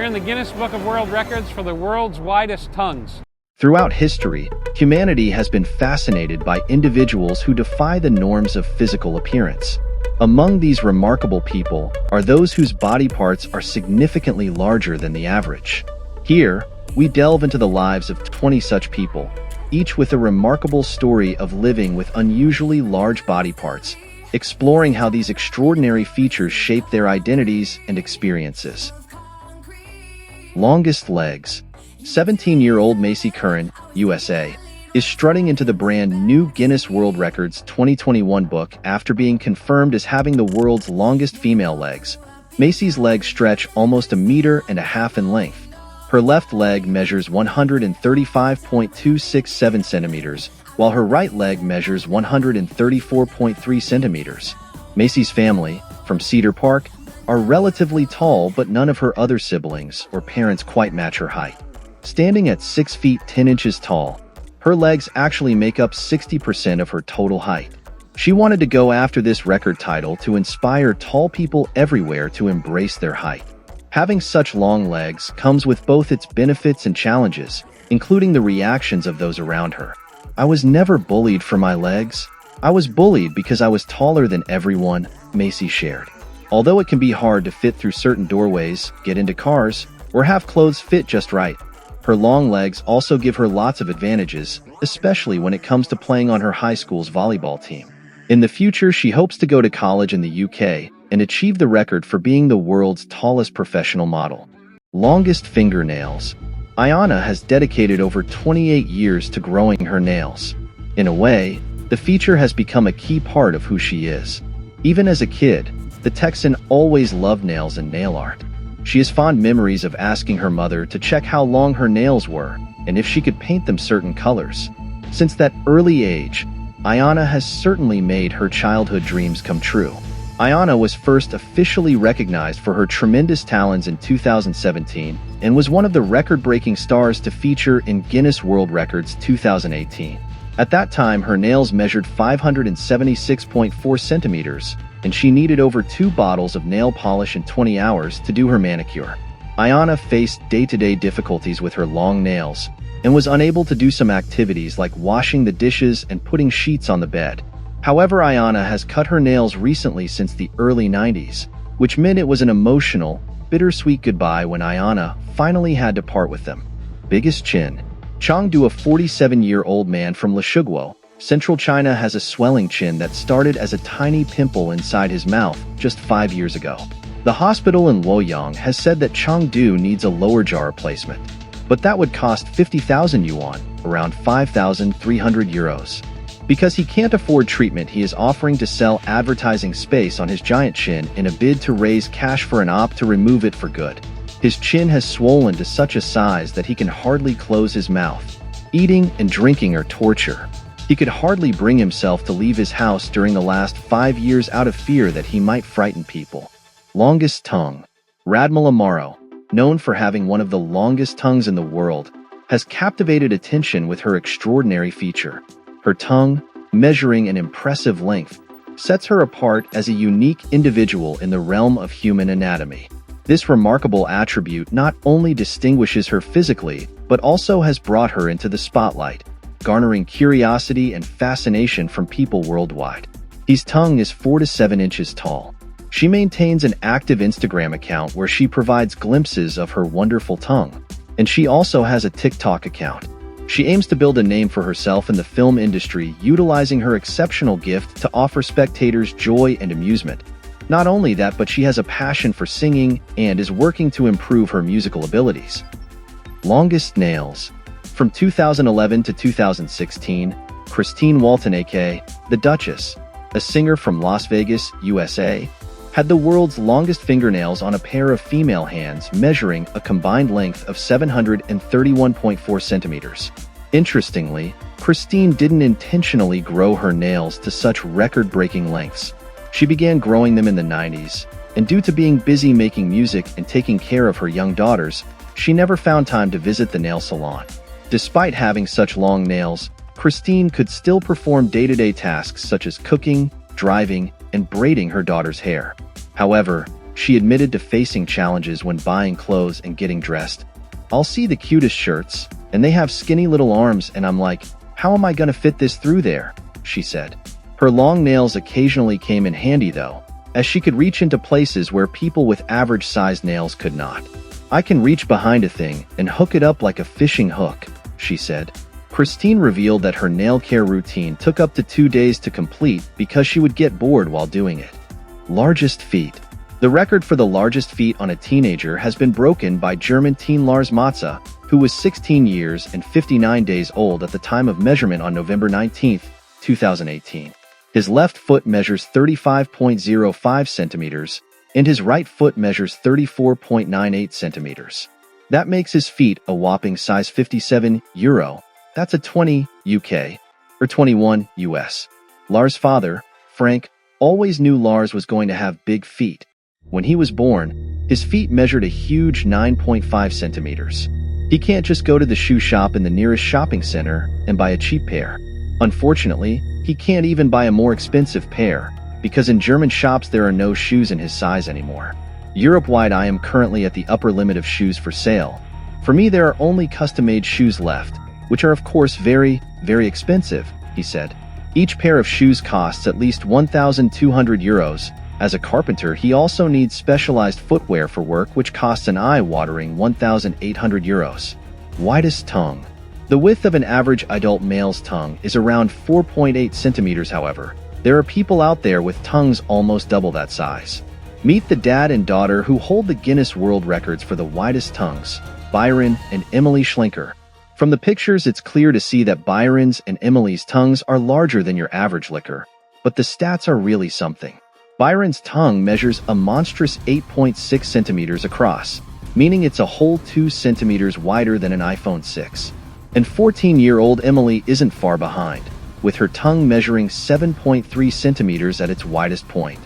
in the Guinness Book of World Records for the world's widest tongues. Throughout history, humanity has been fascinated by individuals who defy the norms of physical appearance. Among these remarkable people are those whose body parts are significantly larger than the average. Here, we delve into the lives of 20 such people, each with a remarkable story of living with unusually large body parts, exploring how these extraordinary features shape their identities and experiences. Longest legs. 17-year-old Macy Curran, USA, is strutting into the brand new Guinness World Records 2021 book after being confirmed as having the world's longest female legs. Macy's legs stretch almost 1.5 meters in length. Her left leg measures 135.267 centimeters, while her right leg measures 134.3 centimeters. Macy's family, from Cedar Park, are relatively tall, but none of her other siblings or parents quite match her height. Standing at 6 feet 10 inches tall, her legs actually make up 60% of her total height. She wanted to go after this record title to inspire tall people everywhere to embrace their height. Having such long legs comes with both its benefits and challenges, including the reactions of those around her. "I was never bullied for my legs. I was bullied because I was taller than everyone," Macy shared. Although it can be hard to fit through certain doorways, get into cars, or have clothes fit just right, her long legs also give her lots of advantages, especially when it comes to playing on her high school's volleyball team. In the future, she hopes to go to college in the UK and achieve the record for being the world's tallest professional model. Longest fingernails. Ayana has dedicated over 28 years to growing her nails. In a way, the feature has become a key part of who she is. Even as a kid, the Texan always loved nails and nail art. She has fond memories of asking her mother to check how long her nails were and if she could paint them certain colors. Since that early age, Ayana has certainly made her childhood dreams come true. Ayana was first officially recognized for her tremendous talents in 2017 and was one of the record-breaking stars to feature in Guinness World Records 2018. At that time, her nails measured 576.4 centimeters, and she needed over 2 bottles of nail polish in 20 hours to do her manicure. Ayana faced day-to-day difficulties with her long nails and was unable to do some activities like washing the dishes and putting sheets on the bed. However, Ayana has cut her nails recently since the early 90s, which meant it was an emotional, bittersweet goodbye when Ayana finally had to part with them. Biggest chin. Chengdu, a 47-year-old man from Lishiguo, Central China, has a swelling chin that started as a tiny pimple inside his mouth just 5 years ago. The hospital in Luoyang has said that Chengdu needs a lower jaw replacement, but that would cost 50,000 yuan, around 5,300 euros. Because he can't afford treatment, he is offering to sell advertising space on his giant chin in a bid to raise cash for an op to remove it for good. His chin has swollen to such a size that he can hardly close his mouth. Eating and drinking are torture. He could hardly bring himself to leave his house during the last 5 years out of fear that he might frighten people. Longest tongue. Radmila Amaro, known for having one of the longest tongues in the world, has captivated attention with her extraordinary feature. Her tongue, measuring an impressive length, sets her apart as a unique individual in the realm of human anatomy. This remarkable attribute not only distinguishes her physically, but also has brought her into the spotlight, garnering curiosity and fascination from people worldwide. His tongue is 4 to 7 inches tall. She maintains an active Instagram account where she provides glimpses of her wonderful tongue, and she also has a TikTok account. She aims to build a name for herself in the film industry, utilizing her exceptional gift to offer spectators joy and amusement. Not only that, but she has a passion for singing and is working to improve her musical abilities. Longest nails. From 2011 to 2016, Christine Walton, aka The Duchess, a singer from Las Vegas, USA, had the world's longest fingernails on a pair of female hands, measuring a combined length of 731.4 centimeters. Interestingly, Christine didn't intentionally grow her nails to such record-breaking lengths. She began growing them in the 90s, and due to being busy making music and taking care of her young daughters, she never found time to visit the nail salon. Despite having such long nails, Christine could still perform day-to-day tasks such as cooking, driving, and braiding her daughter's hair. However, She admitted to facing challenges when buying clothes and getting dressed. I'll see the cutest shirts, and they have skinny little arms, and I'm like, how am I gonna fit this through there? She said. Her long nails occasionally came in handy though, as she could reach into places where people with average-sized nails could not. I can reach behind a thing and hook it up like a fishing hook, she said. Christine revealed that her nail care routine took up to 2 days to complete because she would get bored while doing it. Largest feet. The record for the largest feet on a teenager has been broken by German teen Lars Matze, who was 16 years and 59 days old at the time of measurement on November 19, 2018. His left foot measures 35.05 centimeters, and his right foot measures 34.98 centimeters. That makes his feet a whopping size 57 euro. That's a 20 UK, or 21 US. Lars' father, Frank, always knew Lars was going to have big feet. When he was born, his feet measured a huge 9.5 centimeters. He can't just go to the shoe shop in the nearest shopping center and buy a cheap pair. Unfortunately, he can't even buy a more expensive pair, because in German shops there are no shoes in his size anymore. Europe-wide, I am currently at the upper limit of shoes for sale. For me, there are only custom-made shoes left, which are of course very, very expensive, he said. Each pair of shoes costs at least 1,200 euros. As a carpenter, he also needs specialized footwear for work, which costs an eye-watering 1,800 euros. Widest tongue. The width of an average adult male's tongue is around 4.8 centimeters. However, there are people out there with tongues almost double that size. Meet the dad and daughter who hold the Guinness World Records for the widest tongues, Byron and Emily Schlenker. From the pictures, it's clear to see that Byron's and Emily's tongues are larger than your average licker, but the stats are really something. Byron's tongue measures a monstrous 8.6 centimeters across, meaning it's a whole 2 centimeters wider than an iPhone 6. And 14-year-old Emily isn't far behind, with her tongue measuring 7.3 centimeters at its widest point.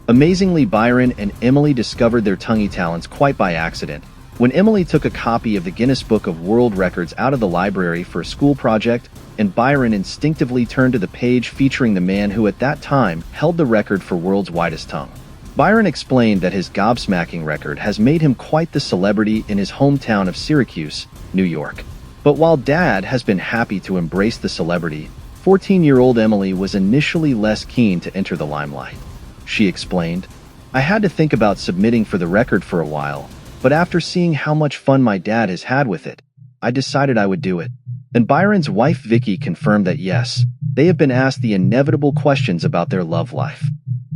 Amazingly, Byron and Emily discovered their tonguey talents quite by accident. When Emily took a copy of the Guinness Book of World Records out of the library for a school project, and Byron instinctively turned to the page featuring the man who at that time held the record for world's widest tongue. Byron explained that his gobsmacking record has made him quite the celebrity in his hometown of Syracuse, New York. But while Dad has been happy to embrace the celebrity, 14-year-old Emily was initially less keen to enter the limelight. She explained, "I had to think about submitting for the record for a while, but after seeing how much fun my dad has had with it, I decided I would do it." And Byron's wife Vicky confirmed that yes, they have been asked the inevitable questions about their love life.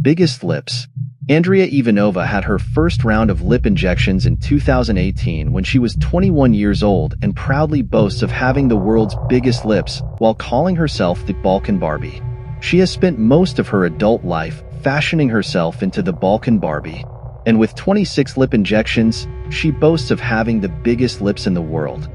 Biggest lips. Andrea Ivanova had her first round of lip injections in 2018 when she was 21 years old and proudly boasts of having the world's biggest lips while calling herself the Balkan Barbie. She has spent most of her adult life fashioning herself into the Balkan Barbie. And with 26 lip injections, she boasts of having the biggest lips in the world.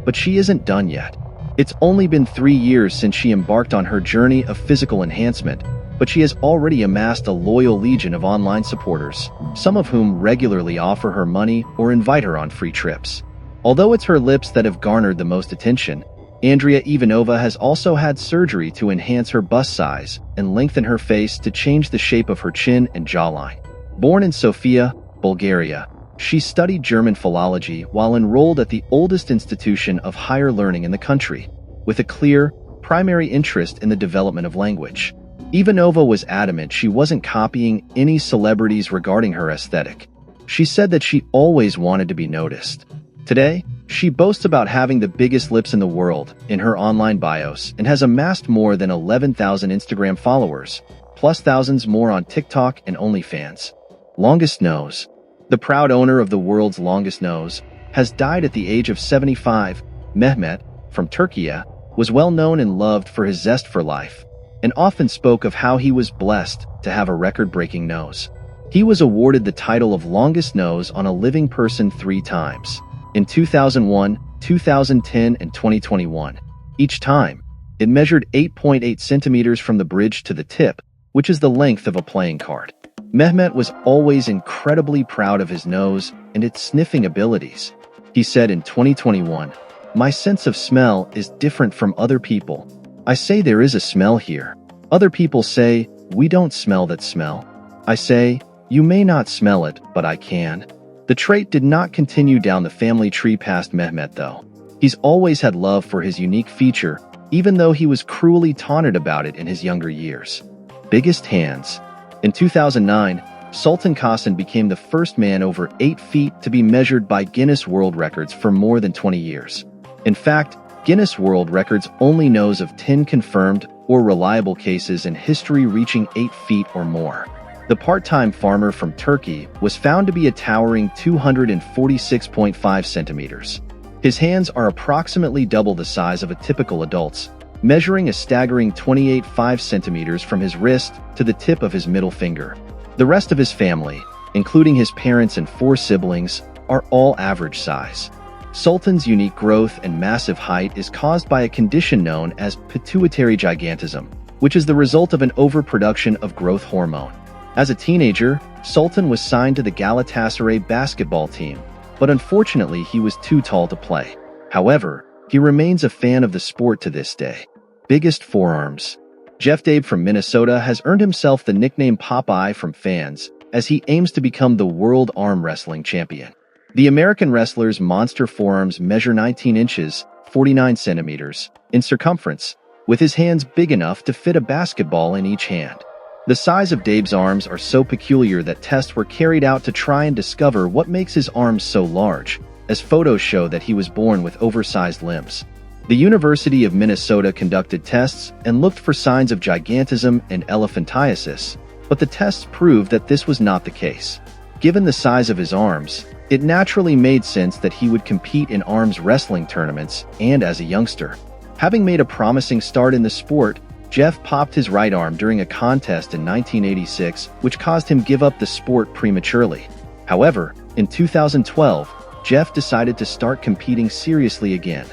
But she isn't done yet. It's only been 3 years since she embarked on her journey of physical enhancement, but she has already amassed a loyal legion of online supporters, some of whom regularly offer her money or invite her on free trips. Although it's her lips that have garnered the most attention, Andrea Ivanova has also had surgery to enhance her bust size and lengthen her face to change the shape of her chin and jawline. Born in Sofia, Bulgaria, she studied German philology while enrolled at the oldest institution of higher learning in the country, with a clear, primary interest in the development of language. Ivanova was adamant she wasn't copying any celebrities regarding her aesthetic. She said that she always wanted to be noticed. Today, she boasts about having the biggest lips in the world in her online bios and has amassed more than 11,000 Instagram followers, plus thousands more on TikTok and OnlyFans. Longest nose. The proud owner of the world's longest nose has died at the age of 75. Mehmet, from Turkey, was well known and loved for his zest for life, and often spoke of how he was blessed to have a record-breaking nose. He was awarded the title of longest nose on a living person 3 times, in 2001, 2010, and 2021. Each time, it measured 8.8 centimeters from the bridge to the tip, which is the length of a playing card. Mehmet was always incredibly proud of his nose and its sniffing abilities. He said in 2021, "My sense of smell is different from other people. I say there is a smell here. Other people say, we don't smell that smell. I say, "You may not smell it, but I can." The trait did not continue down the family tree past Mehmet, though. He's always had love for his unique feature, even though he was cruelly taunted about it in his younger years. Biggest hands. In 2009, Sultan Qasim became the first man over 8 feet to be measured by Guinness World Records for more than 20 years. In fact, Guinness World Records only knows of 10 confirmed or reliable cases in history reaching 8 feet or more. The part-time farmer from Turkey was found to be a towering 246.5 centimeters. His hands are approximately double the size of a typical adult's, measuring a staggering 28.5 centimeters from his wrist to the tip of his middle finger. The rest of his family, including his parents and 4 siblings, are all average size. Sultan's unique growth and massive height is caused by a condition known as pituitary gigantism, which is the result of an overproduction of growth hormone. As a teenager, Sultan was signed to the Galatasaray basketball team, but unfortunately he was too tall to play. However, he remains a fan of the sport to this day. Biggest forearms. Jeff Dabe from Minnesota has earned himself the nickname Popeye from fans, as he aims to become the world arm wrestling champion. The American wrestler's monster forearms measure 19 inches, 49 centimeters, in circumference, with his hands big enough to fit a basketball in each hand. The size of Dabe's arms are so peculiar that tests were carried out to try and discover what makes his arms so large, as photos show that he was born with oversized limbs. The University of Minnesota conducted tests and looked for signs of gigantism and elephantiasis, but the tests proved that this was not the case. Given the size of his arms, it naturally made sense that he would compete in arms wrestling tournaments and as a youngster. Having made a promising start in the sport, Jeff popped his right arm during a contest in 1986, which caused him to give up the sport prematurely. However, in 2012, Jeff decided to start competing seriously again,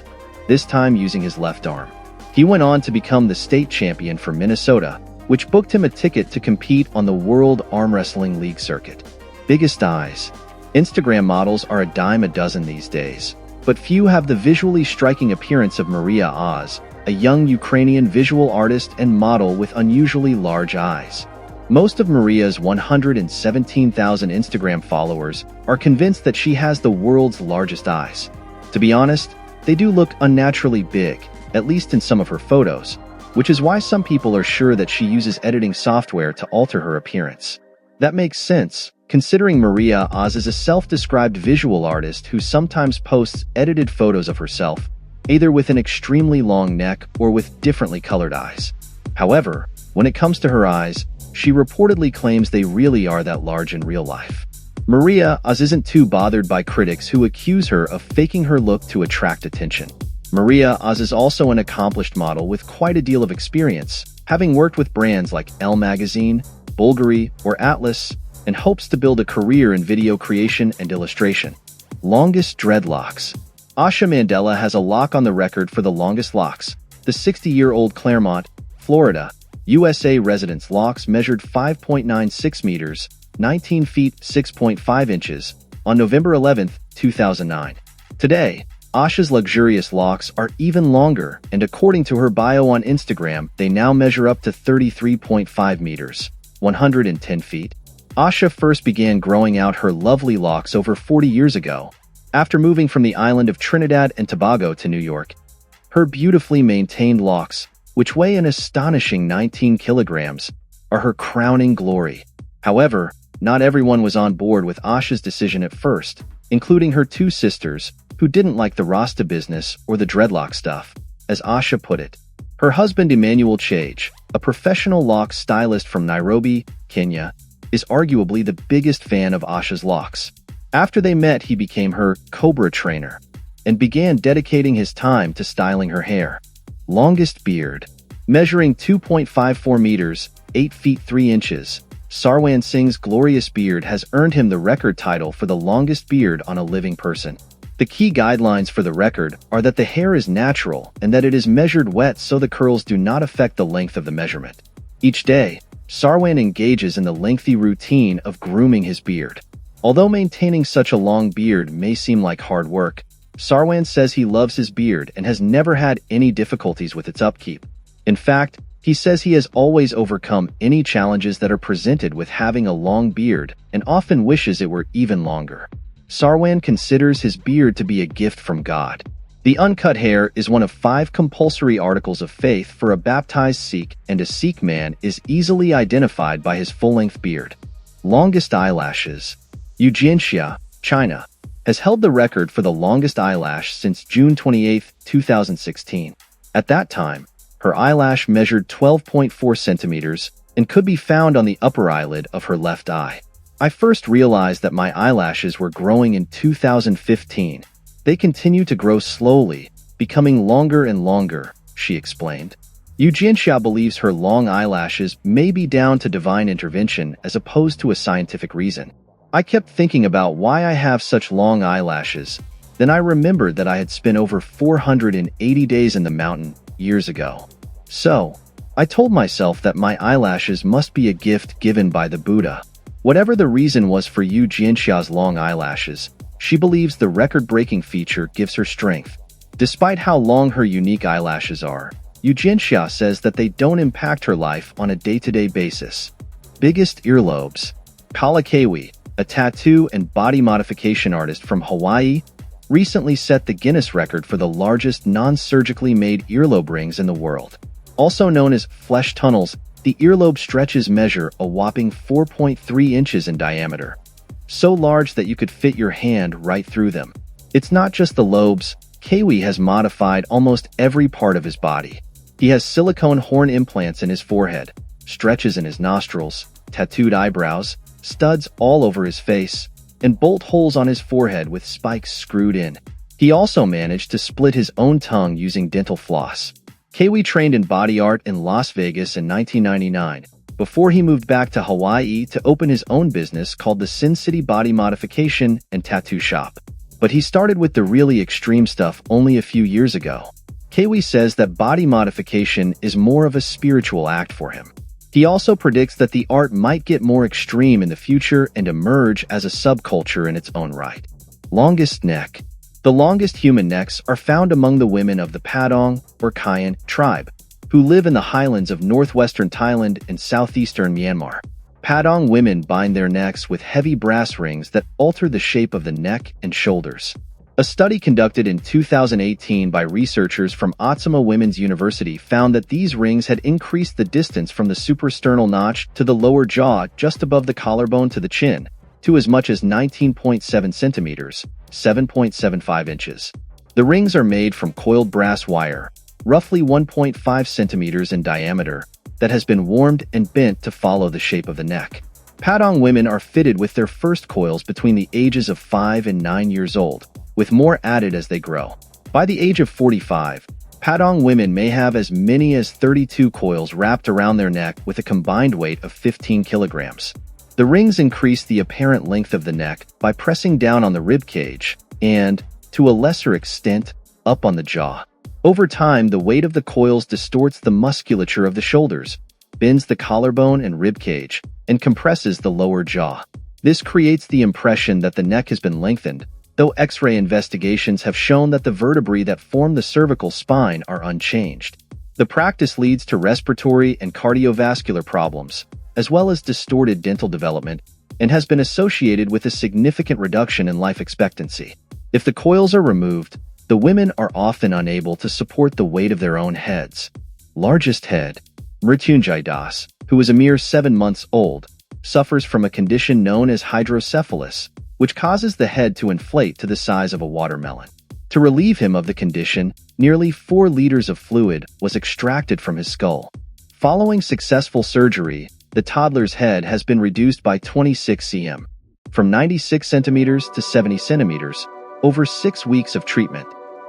this time using his left arm. He went on to become the state champion for Minnesota, which booked him a ticket to compete on the World Arm Wrestling League circuit. Biggest eyes. Instagram models are a dime a dozen these days, but few have the visually striking appearance of Maria Oz, a young Ukrainian visual artist and model with unusually large eyes. Most of Maria's 117,000 Instagram followers are convinced that she has the world's largest eyes. To be honest, they do look unnaturally big, at least in some of her photos, which is why some people are sure that she uses editing software to alter her appearance. That makes sense, considering Maria Oz is a self-described visual artist who sometimes posts edited photos of herself, either with an extremely long neck or with differently colored eyes. However, when it comes to her eyes, she reportedly claims they really are that large in real life. Maria Oz isn't too bothered by critics who accuse her of faking her look to attract attention. Maria Oz is also an accomplished model with quite a deal of experience, having worked with brands like Elle Magazine, Bulgari, or Atlas, and hopes to build a career in video creation and illustration. Longest dreadlocks. Asha Mandela has a lock on the record for the longest locks. The 60-year-old Claremont, Florida, USA resident's locks measured 5.96 meters, 19 feet 6.5 inches, on November 11, 2009. Today, Asha's luxurious locks are even longer, and according to her bio on Instagram, they now measure up to 33.5 meters, 110 feet. Asha first began growing out her lovely locks over 40 years ago, after moving from the island of Trinidad and Tobago to New York. Her beautifully maintained locks, which weigh an astonishing 19 kilograms, are her crowning glory. However, not everyone was on board with Asha's decision at first, including her 2 sisters, who didn't like the Rasta business or the dreadlock stuff, as Asha put it. Her husband Emmanuel Chage, a professional lock stylist from Nairobi, Kenya, is arguably the biggest fan of Asha's locks. After they met, he became her Cobra trainer and began dedicating his time to styling her hair. Longest beard. Measuring 2.54 meters, 8 feet 3 inches, Sarwan Singh's glorious beard has earned him the record title for the longest beard on a living person. The key guidelines for the record are that the hair is natural and that it is measured wet so the curls do not affect the length of the measurement. Each day, Sarwan engages in the lengthy routine of grooming his beard. Although maintaining such a long beard may seem like hard work, Sarwan says he loves his beard and has never had any difficulties with its upkeep. In fact, He says he has always overcome any challenges that are presented with having a long beard and often wishes it were even longer. Sarwan considers his beard to be a gift from God. The uncut hair is one of 5 compulsory articles of faith for a baptized Sikh, and a Sikh man is easily identified by his full-length beard. Longest eyelashes. Ujinxia, China, has held the record for the longest eyelash since June 28, 2016. At that time, her eyelash measured 12.4 centimeters and could be found on the upper eyelid of her left eye. I first realized that my eyelashes were growing in 2015. They continue to grow slowly, becoming longer and longer, she explained. Ujinxia believes her long eyelashes may be down to divine intervention as opposed to a scientific reason. I kept thinking about why I have such long eyelashes. Then I remembered that I had spent over 480 days in the mountain years ago. So, I told myself that my eyelashes must be a gift given by the Buddha. Whatever the reason was for Yu Jianxia's long eyelashes, she believes the record-breaking feature gives her strength. Despite how long her unique eyelashes are, Yu Jianxia says that they don't impact her life on a day-to-day basis. Biggest earlobes. Kalakawi, a tattoo and body modification artist from Hawaii, recently set the Guinness record for the largest non-surgically made earlobe rings in the world. Also known as flesh tunnels, the earlobe stretches measure a whopping 4.3 inches in diameter, so large that you could fit your hand right through them. It's not just the lobes. Kawi has modified almost every part of his body. He has silicone horn implants in his forehead, stretches in his nostrils, tattooed eyebrows, studs all over his face, and bolt holes on his forehead with spikes screwed in. He also managed to split his own tongue using dental floss. Kawi trained in body art in Las Vegas in 1999, before he moved back to Hawaii to open his own business called the Sin City Body Modification and Tattoo Shop. But he started with the really extreme stuff only a few years ago. Kawi says that body modification is more of a spiritual act for him. He also predicts that the art might get more extreme in the future and emerge as a subculture in its own right. Longest neck. The longest human necks are found among the women of the Padang or Kayan tribe, who live in the highlands of northwestern Thailand and southeastern Myanmar. Padang women bind their necks with heavy brass rings that alter the shape of the neck and shoulders. A study conducted in 2018 by researchers from Atsuma Women's University found that these rings had increased the distance from the suprasternal notch to the lower jaw just above the collarbone to the chin, to as much as 19.7 centimeters, 7.75 inches. The rings are made from coiled brass wire, roughly 1.5 centimeters in diameter, that has been warmed and bent to follow the shape of the neck. Padang women are fitted with their first coils between the ages of 5 and 9 years old, with more added as they grow. By the age of 45, Padang women may have as many as 32 coils wrapped around their neck with a combined weight of 15 kilograms. The rings increase the apparent length of the neck by pressing down on the rib cage and, to a lesser extent, up on the jaw. Over time, the weight of the coils distorts the musculature of the shoulders, bends the collarbone and rib cage, and compresses the lower jaw. This creates the impression that the neck has been lengthened, though X-ray investigations have shown that the vertebrae that form the cervical spine are unchanged. The practice leads to respiratory and cardiovascular problems, as well as distorted dental development, and has been associated with a significant reduction in life expectancy. If the coils are removed, the women are often unable to support the weight of their own heads. Largest head. Mrityunjay Das, who is a mere 7 months old, suffers from a condition known as hydrocephalus, which causes the head to inflate to the size of a watermelon. To relieve him of the condition, nearly 4 liters of fluid was extracted from his skull. Following successful surgery, the toddler's head has been reduced by 26 cm, from 96 centimeters to 70 centimeters, over 6 weeks of treatment.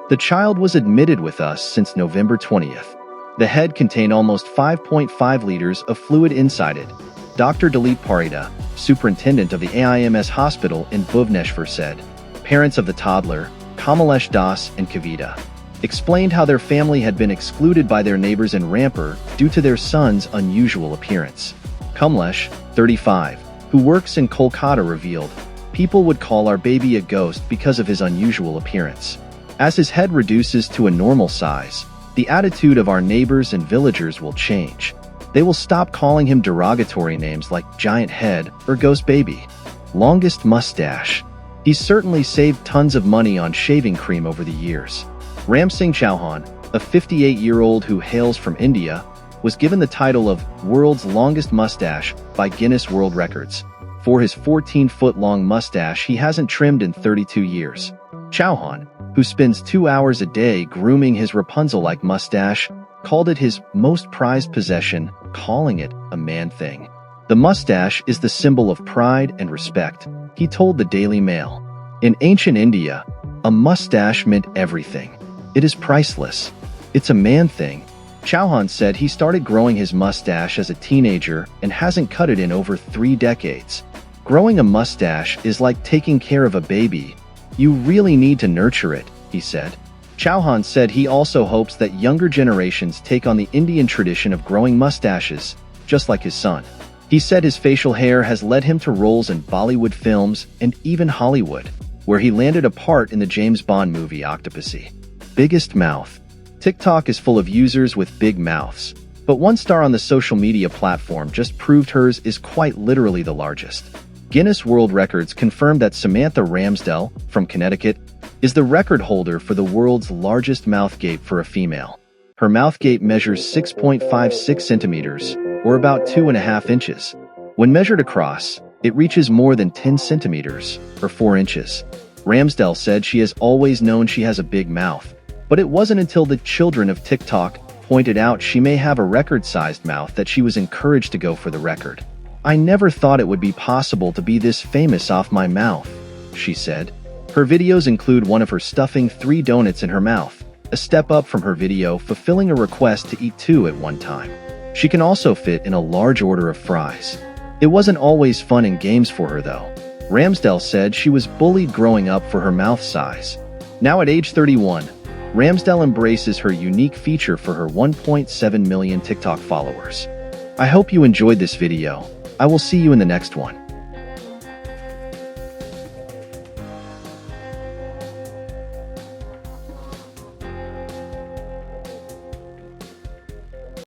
The child was admitted with us since November 20th. The head contained almost 5.5 liters of fluid inside it. Dr. Dilip Parida, superintendent of the AIMS hospital in Bhubaneswar, said. Parents of the toddler, Kamalesh Das and Kavita, explained how their family had been excluded by their neighbors in Rampur due to their son's unusual appearance. Kamlesh, 35, who works in Kolkata, revealed, people would call our baby a ghost because of his unusual appearance. As his head reduces to a normal size, the attitude of our neighbors and villagers will change. They will stop calling him derogatory names like giant head or ghost baby. Longest mustache. He's certainly saved tons of money on shaving cream over the years. Ram Singh Chauhan, a 58-year-old who hails from India, was given the title of World's Longest Mustache by Guinness World Records. For his 14-foot-long mustache he hasn't trimmed in 32 years. Chauhan, who spends 2 hours a day grooming his Rapunzel-like mustache, called it his most prized possession, calling it a man thing. The mustache is the symbol of pride and respect, he told the Daily Mail. In ancient India, a mustache meant everything. It is priceless. It's a man thing. Chauhan said he started growing his mustache as a teenager and hasn't cut it in over 3 decades. Growing a mustache is like taking care of a baby. You really need to nurture it, he said. Chauhan said he also hopes that younger generations take on the Indian tradition of growing mustaches, just like his son. He said his facial hair has led him to roles in Bollywood films and even Hollywood, where he landed a part in the James Bond movie Octopussy. Biggest mouth. TikTok is full of users with big mouths, but one star on the social media platform just proved hers is quite literally the largest. Guinness World Records confirmed that Samantha Ramsdell, from Connecticut, is the record holder for the world's largest mouth gape for a female. Her mouth gape measures 6.56 centimeters, or about 2.5 inches. When measured across, it reaches more than 10 centimeters, or 4 inches. Ramsdell said she has always known she has a big mouth, but it wasn't until the children of TikTok pointed out she may have a record-sized mouth that she was encouraged to go for the record. "I never thought it would be possible to be this famous off my mouth," she said. Her videos include one of her stuffing 3 donuts in her mouth, a step up from her video fulfilling a request to eat 2 at one time. She can also fit in a large order of fries. It wasn't always fun and games for her though. Ramsdell said she was bullied growing up for her mouth size. Now at age 31, Ramsdell embraces her unique feature for her 1.7 million TikTok followers. I hope you enjoyed this video. I will see you in the next one.